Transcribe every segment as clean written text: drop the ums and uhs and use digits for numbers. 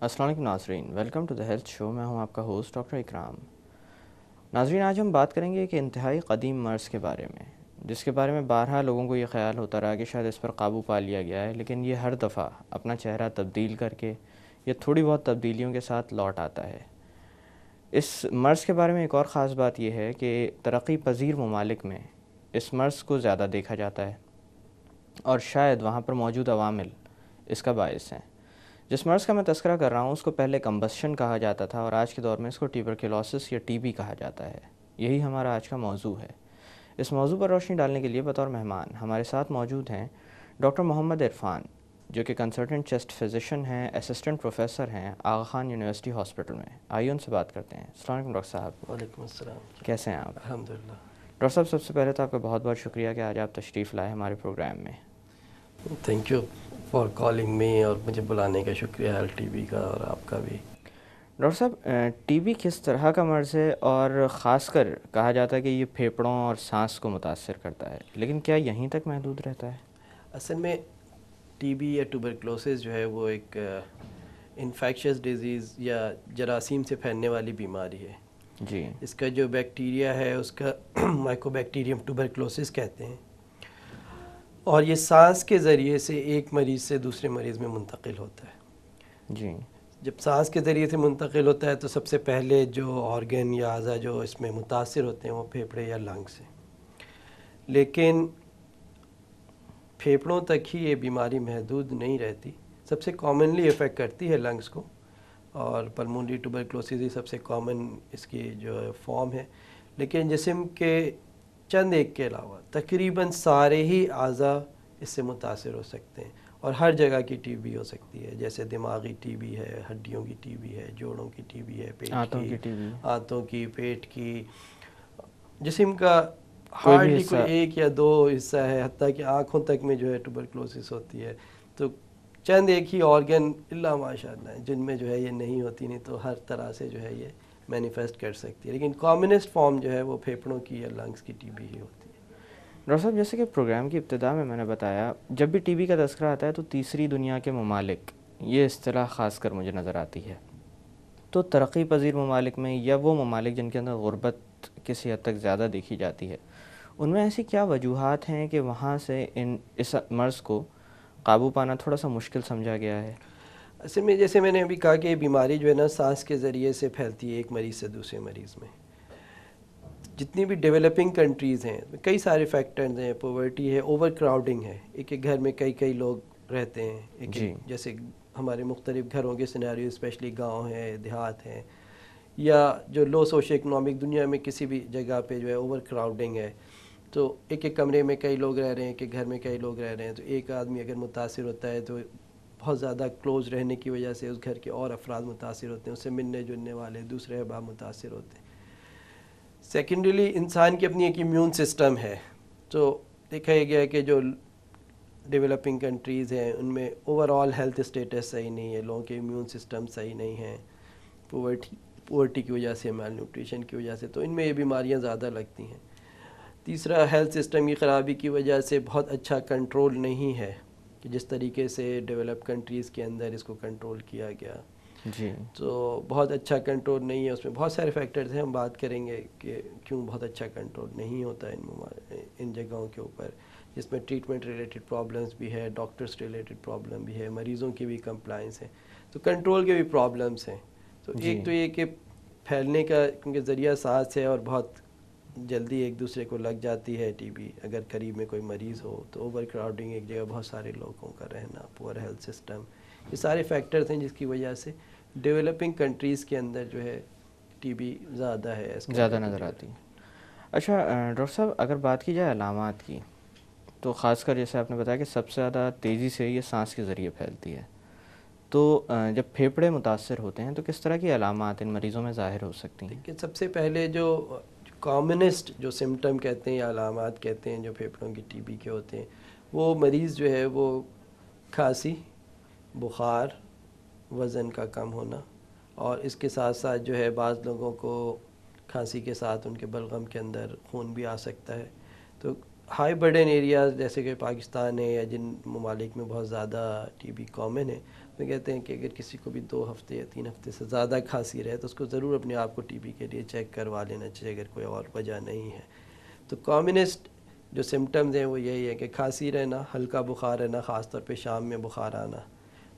السلام علیکم ناظرین، ویلکم ٹو دا ہیلتھ شو۔ میں ہوں آپ کا ہوسٹ ڈاکٹر اکرام۔ ناظرین، آج ہم بات کریں گے ایک انتہائی قدیم مرض کے بارے میں، جس کے بارے میں بارہا لوگوں کو یہ خیال ہوتا رہا کہ شاید اس پر قابو پا لیا گیا ہے، لیکن یہ ہر دفعہ اپنا چہرہ تبدیل کر کے یا تھوڑی بہت تبدیلیوں کے ساتھ لوٹ آتا ہے۔ اس مرض کے بارے میں ایک اور خاص بات یہ ہے کہ ترقی پذیر ممالک میں اس مرض کو زیادہ دیکھا جاتا ہے، اور شاید وہاں پر موجود عوامل اس کا باعث ہیں۔ جس مرض کا میں تذکرہ کر رہا ہوں اس کو پہلے کمبسشن کہا جاتا تھا، اور آج کے دور میں اس کو ٹیوبرکلوسس یا ٹی بی کہا جاتا ہے۔ یہی ہمارا آج کا موضوع ہے۔ اس موضوع پر روشنی ڈالنے کے لیے بطور مہمان ہمارے ساتھ موجود ہیں ڈاکٹر محمد عرفان، جو کہ کنسلٹنٹ چیسٹ فزیشین ہیں، اسسٹنٹ پروفیسر ہیں آغا خان یونیورسٹی ہاسپٹل میں۔ آئیے ان سے بات کرتے ہیں۔ السلام علیکم ڈاکٹر صاحب۔ وعلیکم السلام۔ کیسے ہیں آپ؟ الحمدللہ۔ ڈاکٹر صاحب، سب سے پہلے تو آپ کا بہت بہت شکریہ کہ آج آپ تشریف لائے ہمارے پروگرام میں۔ Thank you for calling me, اور مجھے بلانے کا شکریہ ایل ٹی وی کا اور آپ کا بھی۔ ڈاکٹر صاحب، ٹی بی کس طرح کا مرض ہے، اور خاص کر کہا جاتا ہے کہ یہ پھیپھڑوں اور سانس کو متاثر کرتا ہے، لیکن کیا یہیں تک محدود رہتا ہے؟ اصل میں ٹی بی یا ٹوبرکلوسس جو ہے وہ ایک انفیکشس ڈیزیز یا جراثیم سے پھیلنے والی بیماری ہے۔ جی۔ اس کا جو بیکٹیریا ہے اس کا مائکو بیکٹیریم ٹوبرکلوسس کہتے ہیں، اور یہ سانس کے ذریعے سے ایک مریض سے دوسرے مریض میں منتقل ہوتا ہے۔ جی۔ جب سانس کے ذریعے سے منتقل ہوتا ہے تو سب سے پہلے جو آرگن یا اعضاء جو اس میں متاثر ہوتے ہیں وہ پھیپھڑے یا لنگس ہیں، لیکن پھیپھڑوں تک ہی یہ بیماری محدود نہیں رہتی۔ سب سے کامنلی افیکٹ کرتی ہے لنگس کو، اور پلمونری ٹوبرکلوسس ہی سب سے کامن اس کی جو فارم ہے، لیکن جسم کے چند ایک کے علاوہ تقریباً سارے ہی اعضاء اس سے متاثر ہو سکتے ہیں، اور ہر جگہ کی ٹی بی ہو سکتی ہے، جیسے دماغی ٹی بی ہے، ہڈیوں کی ٹی بی ہے، جوڑوں کی ٹی بی ہے، پیٹ کی، آنتوں کی، پیٹ کی، جسم کا ہارڈلی کوئی ایک یا دو حصہ ہے، حتیٰ کہ آنکھوں تک میں جو ہے ٹوبرکلوسس ہوتی ہے۔ تو چند ایک ہی آرگن اللہ ماشاء اللہ جن میں جو ہے یہ نہیں ہوتی، نہیں تو ہر طرح سے جو ہے یہ مینیفیسٹ کر سکتی ہے، لیکن کامنسٹ فارم جو ہے وہ پھیپھڑوں کی یا لنگس کی ٹی بی ہی ہوتی ہے۔ ڈاکٹر صاحب، جیسے کہ پروگرام کی ابتدا میں نے بتایا، جب بھی ٹی بی کا تذکرہ آتا ہے تو تیسری دنیا کے ممالک، یہ اصطلاح خاص کر مجھے نظر آتی ہے۔ تو ترقی پذیر ممالک میں یا وہ ممالک جن کے اندر غربت کسی حد تک زیادہ دیکھی جاتی ہے، ان میں ایسی کیا وجوہات ہیں کہ وہاں سے اس مرض کو قابو پانا تھوڑا سا مشکل سمجھا گیا ہے؟ اصل میں جیسے میں نے ابھی کہا کہ یہ بیماری جو ہے نا سانس کے ذریعے سے پھیلتی ہے ایک مریض سے دوسرے مریض میں۔ جتنی بھی ڈیولپنگ کنٹریز ہیں کئی سارے فیکٹرز ہیں، پاورٹی ہے، اوور کراؤڈنگ ہے، ایک ایک گھر میں کئی لوگ رہتے ہیں، ایک جیسے ہمارے مختلف گھروں کے سینیریو، اسپیشلی گاؤں ہیں، دیہات ہیں، یا جو لو سوشو اکنامک دنیا میں کسی بھی جگہ پہ جو ہے اوور کراؤڈنگ ہے، تو ایک ایک کمرے میں کئی لوگ رہ رہے ہیں، ایک ایک گھر میں کئی لوگ رہ رہے ہیں، تو ایک آدمی اگر متاثر ہوتا ہے تو بہت زیادہ کلوز رہنے کی وجہ سے اس گھر کے اور افراد متاثر ہوتے ہیں، اس سے ملنے جلنے والے دوسرے احباب متاثر ہوتے ہیں۔ سیکنڈریلی انسان کی اپنی ایک امیون سسٹم ہے، تو دیکھا یہ گیا ہے کہ جو ڈیولپنگ کنٹریز ہیں ان میں اوور آل ہیلتھ اسٹیٹس صحیح نہیں ہے، لوگوں کے امیون سسٹم صحیح نہیں ہیں، پورٹی کی وجہ سے، میل نیوٹریشن کی وجہ سے، تو ان میں یہ بیماریاں زیادہ لگتی ہیں۔ تیسرا، ہیلتھ سسٹم کی خرابی کی وجہ سے بہت اچھا کنٹرول نہیں ہے کہ جس طریقے سے ڈیولپ کنٹریز کے اندر اس کو کنٹرول کیا گیا، جی، تو بہت اچھا کنٹرول نہیں ہے۔ اس میں بہت سارے فیکٹرز ہیں، ہم بات کریں گے کہ کیوں بہت اچھا کنٹرول نہیں ہوتا ان جگہوں کے اوپر، جس میں ٹریٹمنٹ ریلیٹڈ پرابلمز بھی ہے، ڈاکٹرس ریلیٹڈ پرابلم بھی ہے، مریضوں کی بھی کمپلائنس ہے، تو کنٹرول کے بھی پرابلمس ہیں۔ تو ایک تو یہ کہ پھیلنے کا کیونکہ ذریعہ سانس ہے اور بہت جلدی ایک دوسرے کو لگ جاتی ہے ٹی بی، اگر قریب میں کوئی مریض ہو تو اوور کراؤڈنگ، ایک جگہ بہت سارے لوگوں کا رہنا، پور ہیلتھ سسٹم، یہ سارے فیکٹرز ہیں جس کی وجہ سے ڈیولپنگ کنٹریز کے اندر جو ہے ٹی بی زیادہ ہے، زیادہ نظر آتی ہے۔ اچھا ڈاکٹر صاحب، اگر بات کی جائے علامات کی، تو خاص کر جیسے آپ نے بتایا کہ سب سے زیادہ تیزی سے یہ سانس کے ذریعے پھیلتی ہے، تو جب پھیپھڑے متاثر ہوتے ہیں تو کس طرح کی علامات ان مریضوں میں ظاہر ہو سکتی ہیں؟ لیکن سب سے پہلے جو کامنسٹ جو سمٹم کہتے ہیں یا علامات کہتے ہیں جو پھیپھڑوں کی ٹی بی کے ہوتے ہیں، وہ مریض جو ہے وہ کھانسی، بخار، وزن کا کم ہونا، اور اس کے ساتھ ساتھ جو ہے بعض لوگوں کو کھانسی کے ساتھ ان کے بلغم کے اندر خون بھی آ سکتا ہے۔ تو ہائی برڈن ایریاز جیسے کہ پاکستان ہے یا جن ممالک میں بہت زیادہ ٹی بی کامن ہے، وہ کہتے ہیں کہ اگر کسی کو بھی 2 ہفتے یا 3 ہفتے سے زیادہ کھانسی رہے تو اس کو ضرور اپنے آپ کو ٹی بی کے لیے چیک کروا لینا چاہیے اگر کوئی اور وجہ نہیں ہے۔ تو کامنسٹ جو سمٹمز ہیں وہ یہی ہے کہ کھانسی رہنا، ہلکا بخار رہنا، خاص طور پہ شام میں بخار آنا،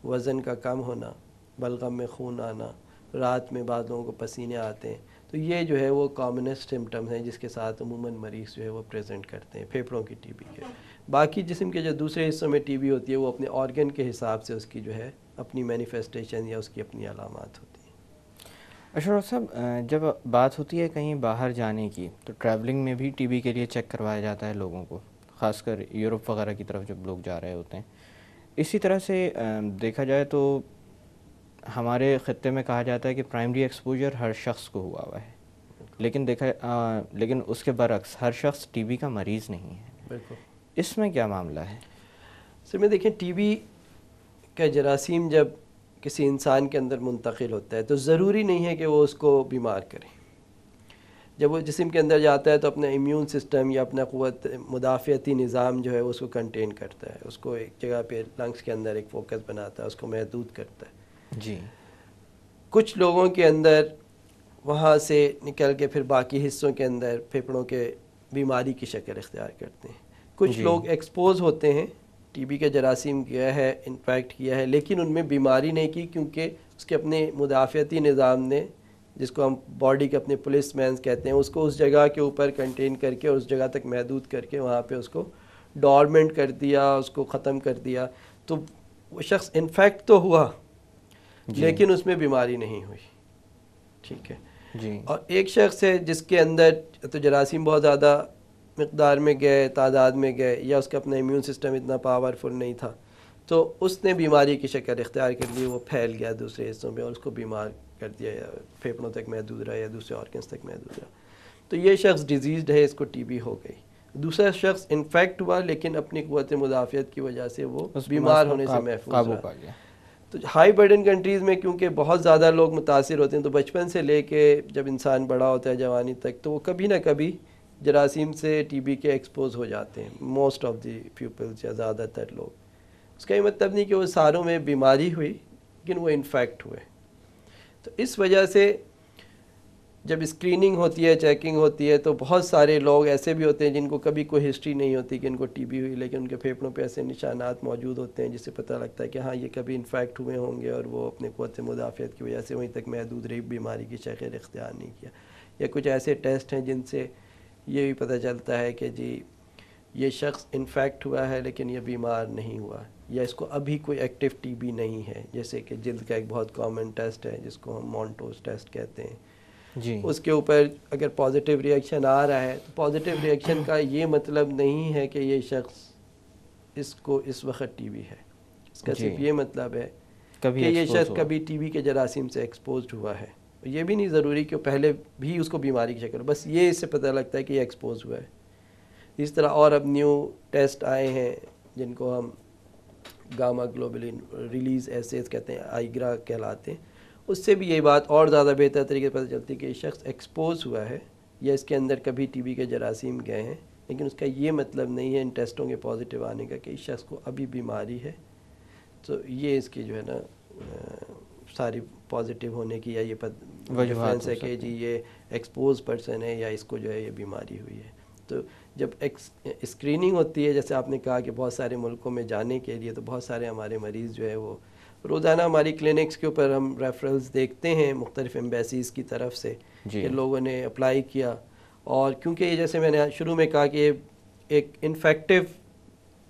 وزن کا کم ہونا، بلغم میں خون آنا، رات میں بعض لوگوں کو پسینے آتے ہیں، تو یہ جو ہے وہ کامنسٹ سمٹمز ہیں جس کے ساتھ عموماً مریض جو ہے وہ پریزنٹ کرتے ہیں پھیپھڑوں کی ٹی بی کے۔ باقی جسم کے جو دوسرے حصوں میں ٹی بی ہوتی ہے وہ اپنے آرگن کے حساب سے اس کی جو ہے اپنی مینیفیسٹیشن یا اس کی اپنی علامات ہوتی ہیں۔ اشرف صاحب، جب بات ہوتی ہے کہیں باہر جانے کی تو ٹریولنگ میں بھی ٹی بی کے لیے چیک کروایا جاتا ہے لوگوں کو، خاص کر یورپ وغیرہ کی طرف جب لوگ جا رہے ہوتے ہیں۔ اسی طرح سے دیکھا جائے تو ہمارے خطے میں کہا جاتا ہے کہ پرائمری ایکسپوجر ہر شخص کو ہوا ہے، لیکن اس کے برعکس ہر شخص ٹی بی کا مریض نہیں ہے۔ بالکل، اس میں کیا معاملہ ہے؟ میں دیکھیں ٹی بی کا جراثیم جب کسی انسان کے اندر منتقل ہوتا ہے تو ضروری نہیں ہے کہ وہ اس کو بیمار کرے۔ جب وہ جسم کے اندر جاتا ہے تو اپنا امیون سسٹم یا اپنا قوت مدافعتی نظام جو ہے وہ اس کو کنٹین کرتا ہے، اس کو ایک جگہ پہ لنگس کے اندر ایک فوکس بناتا ہے، اس کو محدود کرتا ہے۔ جی، کچھ لوگوں کے اندر وہاں سے نکل کے پھر باقی حصوں کے اندر پھیپھڑوں کے بیماری کی شکل اختیار کرتے ہیں۔ کچھ لوگ ایکسپوز ہوتے ہیں، ٹی بی کا جراثیم کیا ہے، انفیکٹ کیا ہے، لیکن ان میں بیماری نہیں کی کیونکہ اس کے اپنے مدافعتی نظام نے، جس کو ہم باڈی کے اپنے پولیس مینز کہتے ہیں، اس کو اس جگہ کے اوپر کنٹین کر کے اور اس جگہ تک محدود کر کے وہاں پہ اس کو ڈورمنٹ کر دیا، اس کو ختم کر دیا، تو وہ شخص انفیکٹ تو ہوا لیکن اس میں بیماری نہیں ہوئی۔ ٹھیک ہے جی، اور ایک شخص ہے جس کے اندر تو جراثیم بہت زیادہ مقدار میں گئے، تعداد میں گئے، یا اس کا اپنا امیون سسٹم اتنا پاورفل نہیں تھا، تو اس نے بیماری کی شکل اختیار کر لی، وہ پھیل گیا دوسرے حصوں میں اور اس کو بیمار کر دیا، یا پھیپھڑوں تک محدود رہا یا دوسرے آرگنز تک محدود رہا، تو یہ شخص ڈیزیزڈ ہے، اس کو ٹی بی ہو گئی۔ دوسرا شخص انفیکٹ ہوا لیکن اپنی قوت مدافعت کی وجہ سے وہ بیمار ہونے سے محفوظ رہا۔ تو ہائی برڈن کنٹریز میں کیونکہ بہت زیادہ لوگ متاثر ہوتے ہیں تو بچپن سے لے کے جب انسان بڑا ہوتا ہے جوانی تک تو وہ کبھی نہ کبھی جراثیم سے ٹی بی کے ایکسپوز ہو جاتے ہیں، موسٹ آف دی پیپلز یا زیادہ تر لوگ۔ اس کا یہ مطلب نہیں کہ وہ ساروں میں بیماری ہوئی لیکن وہ انفیکٹ ہوئے۔ تو اس وجہ سے جب اسکریننگ ہوتی ہے، چیکنگ ہوتی ہے، تو بہت سارے لوگ ایسے بھی ہوتے ہیں جن کو کبھی کوئی ہسٹری نہیں ہوتی کہ ان کو ٹی بی ہوئی، لیکن ان کے پھیپھڑوں پہ ایسے نشانات موجود ہوتے ہیں جس سے پتہ لگتا ہے کہ ہاں یہ کبھی انفیکٹ ہوئے ہوں گے اور وہ اپنے قوت مدافعت کی وجہ سے وہیں تک محدود رہی، بیماری کی شکل اختیار نہیں کیا۔ یا کچھ ایسے ٹیسٹ ہیں جن سے یہ بھی پتہ چلتا ہے کہ جی یہ شخص انفیکٹ ہوا ہے لیکن یہ بیمار نہیں ہوا، یا اس کو ابھی کوئی ایکٹیو ٹی بی نہیں ہے، جیسے کہ جلد کا ایک بہت کامن ٹیسٹ ہے جس کو ہم مونٹوز ٹیسٹ کہتے ہیں۔ جی، اس کے اوپر اگر پازیٹیو ریئیکشن آ رہا ہے تو پازیٹیو ریئیکشن کا یہ مطلب نہیں ہے کہ یہ شخص اس کو اس وقت ٹی بی ہے، اس کا صرف یہ مطلب ہے کہ یہ شخص کبھی ٹی بی کے جراثیم سے ایکسپوزڈ ہوا ہے۔ یہ بھی نہیں ضروری کہ پہلے بھی اس کو بیماری کی شکل، بس یہ اس سے پتہ لگتا ہے کہ یہ ایکسپوز ہوا ہے۔ اس طرح اور اب نیو ٹیسٹ آئے ہیں جن کو ہم گاما گلوبولن ریلیز ایسیز کہتے ہیں، آئیگرا کہلاتے ہیں، اس سے بھی یہ بات اور زیادہ بہتر طریقے سے پتہ چلتی ہے کہ یہ شخص ایکسپوز ہوا ہے یا اس کے اندر کبھی ٹی بی کے جراثیم گئے ہیں، لیکن اس کا یہ مطلب نہیں ہے ان ٹیسٹوں کے پازیٹیو آنے کا کہ اس شخص کو ابھی بیماری ہے۔ تو یہ اس کی جو ہے نا ساری پازیٹیو ہونے کی یا یہ ڈفرینس ہے کہ جی یہ ایکسپوز پرسن ہے یا اس کو جو ہے یہ بیماری ہوئی ہے۔ تو جب اسکریننگ ہوتی ہے، جیسے آپ نے کہا کہ بہت سارے ملکوں میں جانے کے لیے، تو بہت سارے ہمارے مریض جو ہے وہ روزانہ ہماری کلینکس کے اوپر ہم ریفرلز دیکھتے ہیں مختلف ایمبیسیز کی طرف سے کہ لوگوں نے اپلائی کیا، اور کیونکہ یہ جیسے میں نے شروع میں کہا کہ ایک انفیکٹو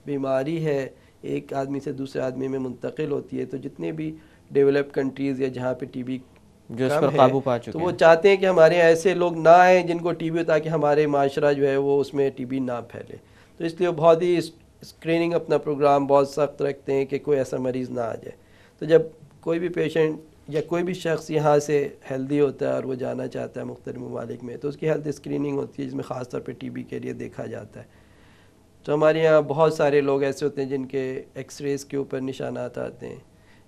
بیماری ہے، ایک آدمی سے دوسرے آدمی میں منتقل ہوتی ہے، تو جتنے بھی ڈیولپ کنٹریز یا جہاں پہ ٹی بی جو اس پر قابو پا چکے تو وہ چاہتے ہیں کہ ہمارے ایسے لوگ نہ آئیں جن کو ٹی بی ہو، تاکہ ہمارے معاشرہ جو ہے وہ اس میں ٹی بی نہ پھیلے۔ تو اس لیے بہت ہی اسکریننگ اپنا پروگرام بہت سخت رکھتے ہیں کہ کوئی ایسا مریض نہ آ جائے۔ تو جب کوئی بھی پیشنٹ یا کوئی بھی شخص یہاں سے ہیلدی ہوتا ہے اور وہ جانا چاہتا ہے مختلف ممالک میں، تو اس کی ہیلتھ اسکریننگ ہوتی ہے جس میں خاص طور پہ ٹی بی کے لیے دیکھا جاتا ہے۔ تو ہمارے یہاں بہت سارے لوگ ایسے ہوتے ہیں جن کے ایکس ریز کے اوپر نشانات آتے ہیں،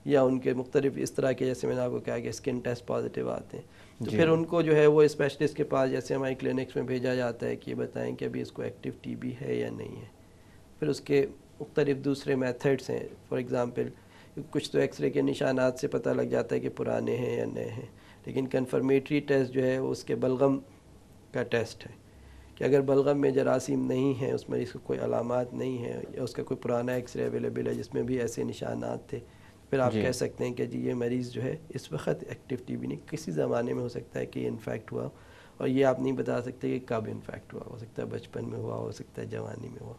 یا ان کے مختلف اس طرح کے، جیسے میں نے آپ کو کہا کہ اسکن ٹیسٹ پازیٹیو آتے ہیں، تو پھر ان کو جو ہے وہ اسپیشلسٹ کے پاس جیسے ہماری کلینکس میں بھیجا جاتا ہے کہ یہ بتائیں کہ ابھی اس کو ایکٹیو ٹی بی ہے یا نہیں ہے. پھر اس کے مختلف دوسرے میتھڈس ہیں. فار ایگزامپل کچھ تو ایکس رے کے نشانات سے پتہ لگ جاتا ہے کہ پرانے ہیں یا نئے ہیں، لیکن کنفرمیٹری ٹیسٹ جو ہے وہ اس کے بلغم کا ٹیسٹ ہے کہ اگر بلغم میں جراثیم نہیں ہیں، اس مریض کو کوئی علامات نہیں ہیں، یا اس کا کوئی پرانا ایکس رے اویلیبل ہے جس میں بھی ایسے نشانات تھے، پھر آپ کہہ سکتے ہیں کہ جی یہ مریض جو ہے اس وقت ایکٹیو ٹی بی نہیں، کسی زمانے میں ہو سکتا ہے کہ یہ انفیکٹ ہوا، اور یہ آپ نہیں بتا سکتے کہ کب انفیکٹ ہوا، ہو سکتا ہے بچپن میں ہوا، ہو سکتا ہے جوانی میں ہوا.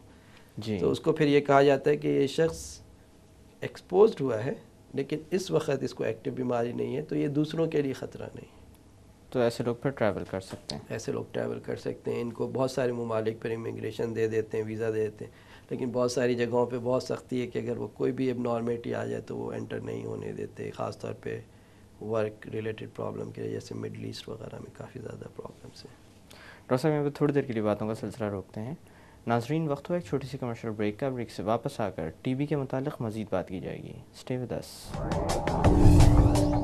تو اس کو پھر یہ کہا جاتا ہے کہ یہ شخص ایکسپوزڈ ہوا ہے لیکن اس وقت اس کو ایکٹیو بیماری نہیں ہے، تو یہ دوسروں کے لیے خطرہ نہیں ہے. تو ایسے لوگ پھر ٹریول کر سکتے ہیں. ایسے لوگ ٹریول کر سکتے ہیں. ان کو بہت سارے ممالک پر امیگریشن دے دیتے ہیں، ویزا دے دیتے ہیں، لیکن بہت ساری جگہوں پہ بہت سختی ہے کہ اگر وہ کوئی بھی اب نارمیٹی آ جائے تو وہ انٹر نہیں ہونے دیتے، خاص طور پہ ورک ریلیٹڈ پرابلم کے جیسے مڈل ایسٹ وغیرہ میں کافی زیادہ پرابلمس ہیں. ڈاکٹر صاحب یہاں پہ تھوڑی دیر کے لیے باتوں کا سلسلہ روکتے ہیں. ناظرین وقت ہوا ایک چھوٹی سی کمرشل بریک کا. بریک سے واپس آ کر ٹی بی کے متعلق مزید بات کی جائے گی. Stay with us.